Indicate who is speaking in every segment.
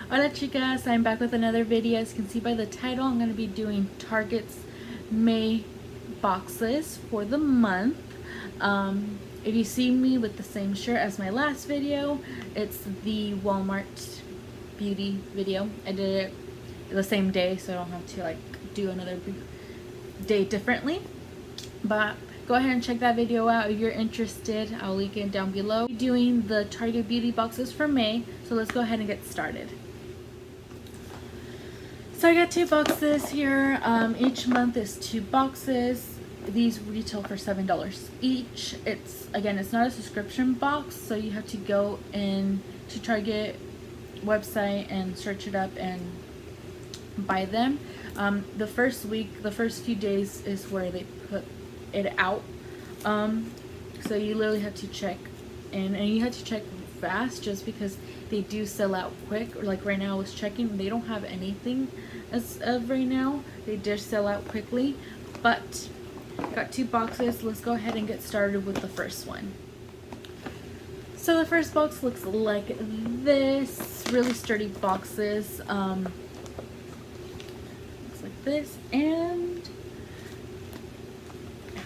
Speaker 1: Hola chicas, I'm back with another video. As you can see by the title, I'm going to be doing Target's May boxes for the month. If you see me with the same shirt as my last video, it's the Walmart beauty video. I did it the same day, so I don't have to like do another day differently. But go ahead and check that video out if you're interested. I'll link it down below. I'm doing the Target beauty boxes for May, so let's go ahead and get started. So I got 2 boxes here. Each month is 2 boxes. These retail for $7 each. It's not a subscription box, so you have to go in to Target website and search it up and buy them. The first few days is where they put it out. So you literally have to check in, and you have to check fast just because they do sell out quick. Like right now I was checking, they don't have anything as of right now. They just sell out quickly. But got 2 boxes. Let's go ahead and get started with the first one. So the first box looks like this. Really sturdy boxes. Looks like this, and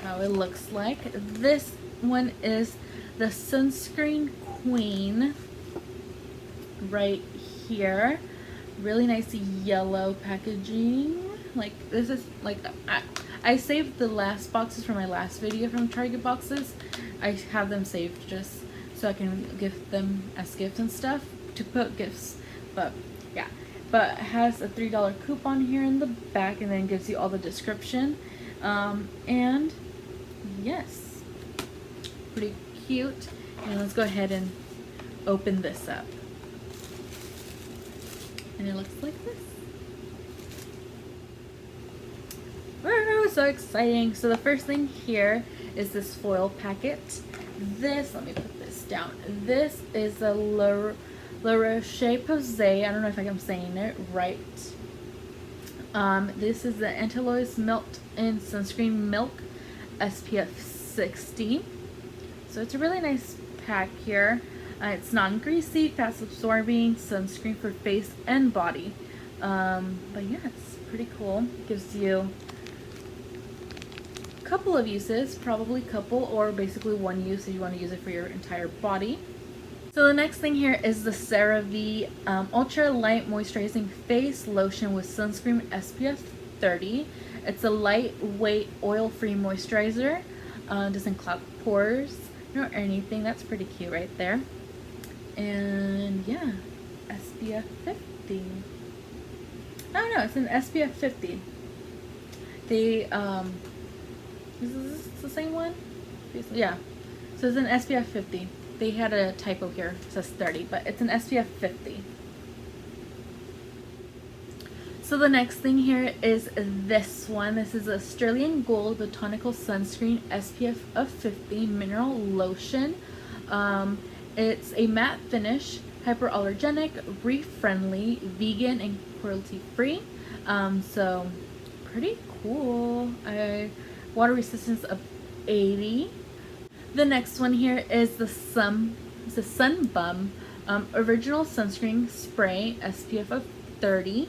Speaker 1: how it looks like. This one is the Sunscreen Queen right here. Really nice yellow packaging. Like this is like I saved the last boxes from my last video from Target boxes. I have them saved just so I can give them as gifts and stuff to put gifts. But yeah, but it has a $3 coupon here in the back, and then gives you all the description. And yes, pretty cute. And let's go ahead and open this up. And it looks like this. Oh, so exciting. So the first thing here is this foil packet. This, let me put this down. This is a La Roche-Posay. I don't know if I'm saying it right. This is the Antilois Melt-In Sunscreen Milk SPF 60. So it's a really nice pack here. It's non-greasy, fast-absorbing sunscreen for face and body. But yeah, it's pretty cool. Gives you a couple of uses, probably couple, or basically one use if you want to use it for your entire body. So the next thing here is the CeraVe Ultra Light Moisturizing Face Lotion with Sunscreen SPF 30. It's a lightweight, oil-free moisturizer. Doesn't clog pores or anything. That's pretty cute right there. And yeah, SPF 50. Oh no, it's an SPF 50. They is this the same one? Yeah. So it's an SPF 50. They had a typo here. It says 30, but it's an SPF 50. So the next thing here is this one. This is a Sterling Gold Botanical Sunscreen SPF of 50 Mineral Lotion. It's a matte finish, hyperallergenic, reef-friendly, vegan, and cruelty-free. So pretty cool. Water resistance of 80. The next one here is the Sun Bum Original Sunscreen Spray SPF of 30.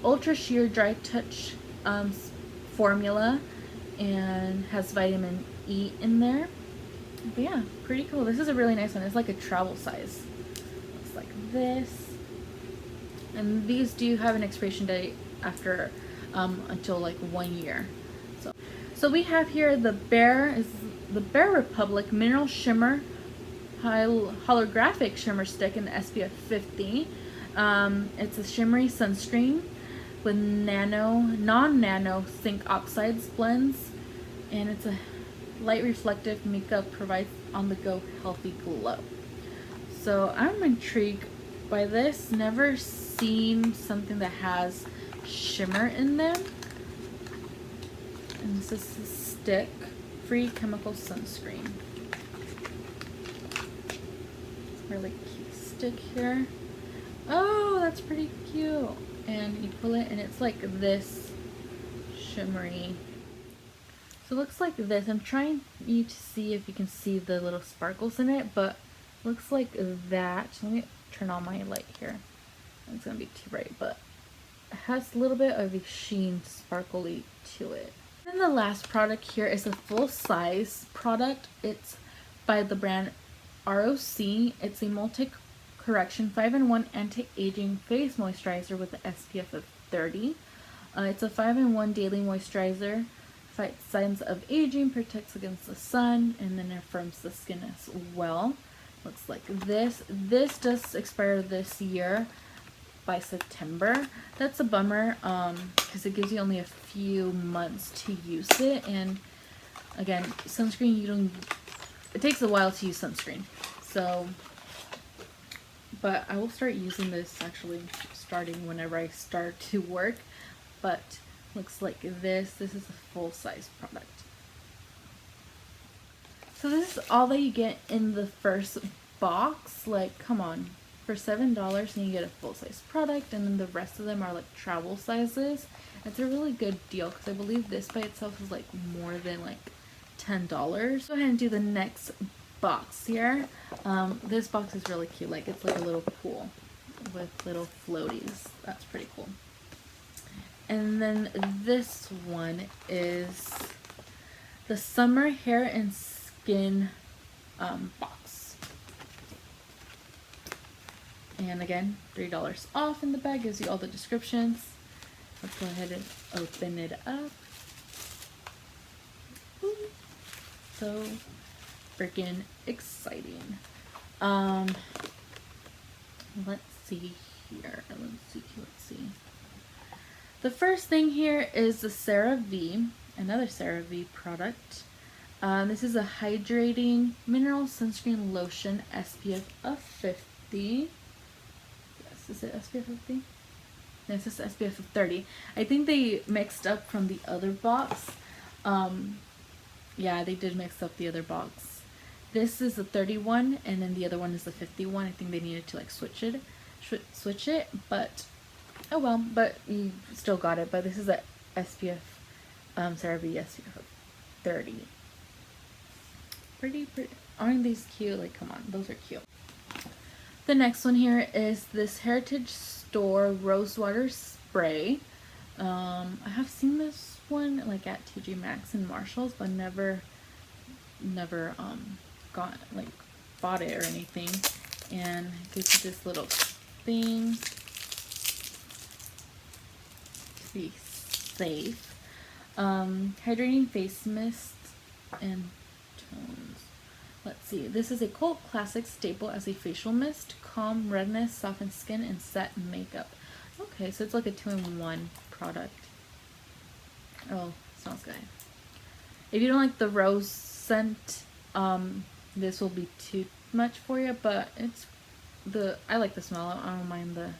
Speaker 1: Ultra Sheer Dry Touch formula, and has vitamin E in there. But yeah, pretty cool. This is a really nice one. It's like a travel size. Looks like this. And these do have an expiration date after until like 1 year. So we have here the Bare Republic Mineral Shimmer Holographic Shimmer Stick in the SPF 50. It's a shimmery sunscreen with non-nano zinc oxides blends, and it's a light reflective makeup, provides on-the-go healthy glow. So I'm intrigued by this. Never seen something that has shimmer in them. And this is a stick, free chemical sunscreen. Really cute stick here. Oh, that's pretty cute. And you pull it and it's like this shimmery. So it looks like this. I'm trying you to see if you can see the little sparkles in it, but looks like that. Let me turn on my light here. it's gonna be too bright, but it has a little bit of a sheen sparkly to it. And the last product here is a full size product. It's by the brand ROC. It's a multi-correction 5-in-1 anti-aging face moisturizer with an SPF of 30. It's a 5-in-1 daily moisturizer. Fights signs of aging, protects against the sun, and then affirms the skin as well. Looks like this. This does expire this year by September. That's a bummer, because it gives you only a few months to use it. And again, sunscreen, it takes a while to use sunscreen. So, but I will start using this actually starting whenever I start to work. But looks like this. This is a full-size product. So this is all that you get in the first box. Like, come on. For $7 and you get a full-size product, and then the rest of them are like travel sizes. It's a really good deal because I believe this by itself is like more than like $10. Go ahead and do the next box here. This box is really cute. Like, it's like a little pool with little floaties. That's pretty cool. And then this one is the summer hair and skin box. And again, $3 off in the bag. Gives you all the descriptions. Let's go ahead and open it up. Ooh. So freaking exciting. Let's see here. Let's see. The first thing here is the CeraVe, another CeraVe product. This is a hydrating mineral sunscreen lotion, SPF of 50. Yes, is it SPF 50? No, it's just SPF of 30. I think they mixed up from the other box. Yeah, they did mix up the other box. This is the 31, and then the other one is the 51. I think they needed to like switch it, but oh well, but you still got it. But this is a SPF, CeraVe SPF of 30. Pretty. Aren't these cute? Like, come on, those are cute. The next one here is this Heritage Store Rosewater Spray. I have seen this one like at TJ Maxx and Marshalls, but never bought it or anything. And it gives you this little thing to be safe. Hydrating face mist and tones. Let's see. This is a cult classic staple as a facial mist. Calm redness, soften skin, and set makeup. Okay, so it's like a 2-in-1 product. Oh, smells good. If you don't like the rose scent, this will be too much for you, but I like the smell. I don't mind the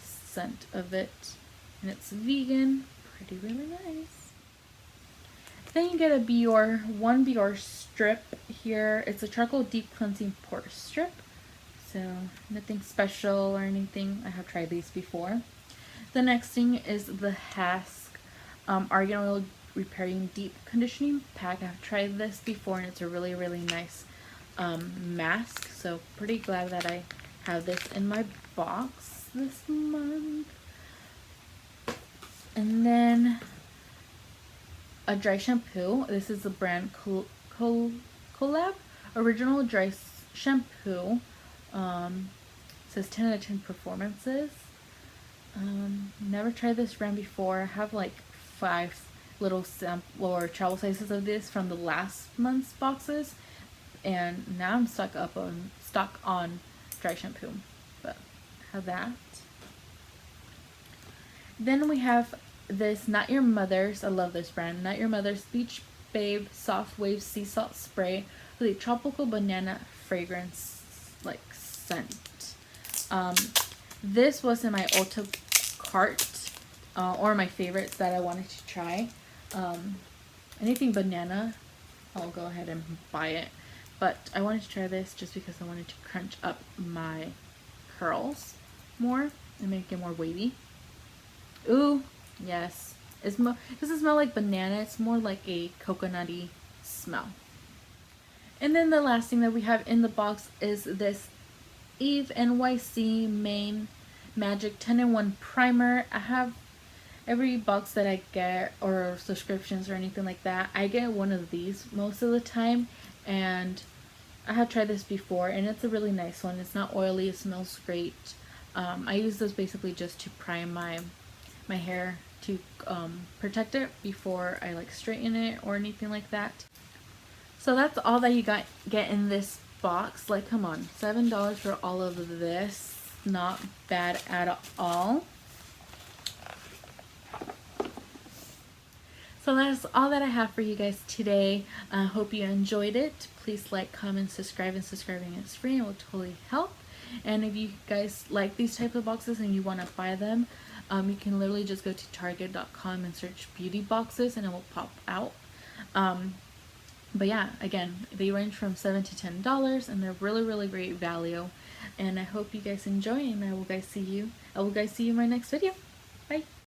Speaker 1: scent of it. And it's vegan. Really nice. Then you get a one Bior strip here. It's a charcoal deep cleansing pore strip. So nothing special or anything. I have tried these before. The next thing is the Hask Argan Oil Repairing Deep Conditioning Pack. I've tried this before and it's a really nice mask. So pretty glad that I have this in my box this month. And then a dry shampoo. This is the brand Collab Original Dry Shampoo. It says 10 out of 10 performances. Never tried this brand before. I have like 5 little sample or travel sizes of this from the last month's boxes, and now I'm stuck on dry shampoo, but I have that. Then we have this Not Your Mother's, I love this brand, Not Your Mother's Beach Babe Soft Wave Sea Salt Spray with a tropical banana fragrance like scent. This was in my Ulta cart, or my favorites that I wanted to try. Anything banana, I'll go ahead and buy it. But I wanted to try this just because I wanted to crunch up my curls more and make it more wavy. Ooh, yes. It doesn't smell like banana. It's more like a coconutty smell. And then the last thing that we have in the box is this Eve NYC Magic 10-in-1 primer. I have every box that I get, or subscriptions or anything like that, I get one of these most of the time, and I have tried this before and it's a really nice one. It's not oily, it smells great. I use this basically just to prime my hair to protect it before I like straighten it or anything like that. So that's all that you get in this box. Like, come on, $7 for all of this, not bad at all. So that's all that I have for you guys today. I hope you enjoyed it. Please like, comment, subscribe, and subscribing is free and will totally help. And if you guys like these type of boxes and you want to buy them, you can literally just go to target.com and search beauty boxes and it will pop out. But yeah, again, they range from $7 to $10 and they're really great value. And I hope you guys enjoy, and I will guys see you in my next video. Bye.